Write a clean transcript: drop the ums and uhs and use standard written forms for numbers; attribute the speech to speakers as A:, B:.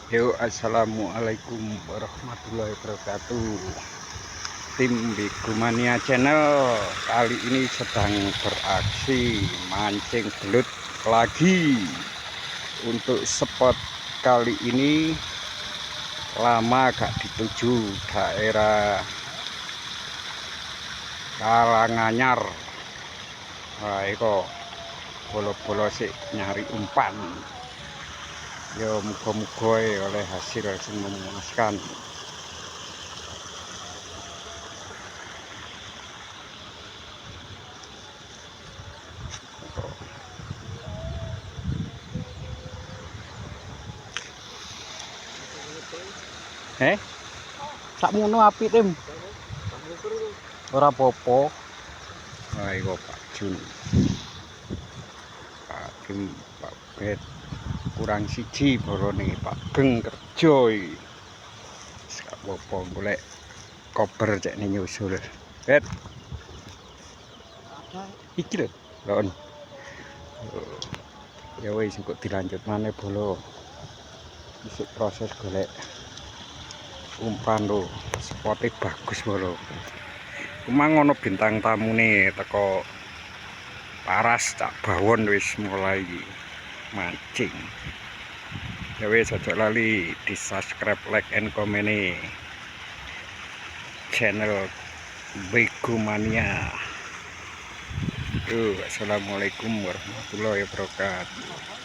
A: Yo, assalamualaikum warahmatullahi wabarakatuh. Tim Bigumania Channel kali ini sedang beraksi mancing belut lagi. Untuk spot kali ini lama gak dituju, daerah Karanganyar. Wah, itu bolo-bolo sih nyari umpan. Yo, muga-muga oleh hasil yang memuaskan. Sakmono apik tim. Ora popo. Wah, iku Pak Jun. Pak Kim, Pak Bet. Kurang siji borone Pak Geng kerja iki. Sak popo golek koper cek ning nyusul. Bet. Iki lho, lon. Ya wis kok dilanjut maneh bolo. Isuk proses golek umpan lho, spotnya bagus bolo. Emang ngono bintang tamu nih teko Paras Cak Bawon wis mulai mancing. Ya wis aja lali di subscribe, like, and comment channel Bigumania. Assalamualaikum warahmatullahi wabarakatuh.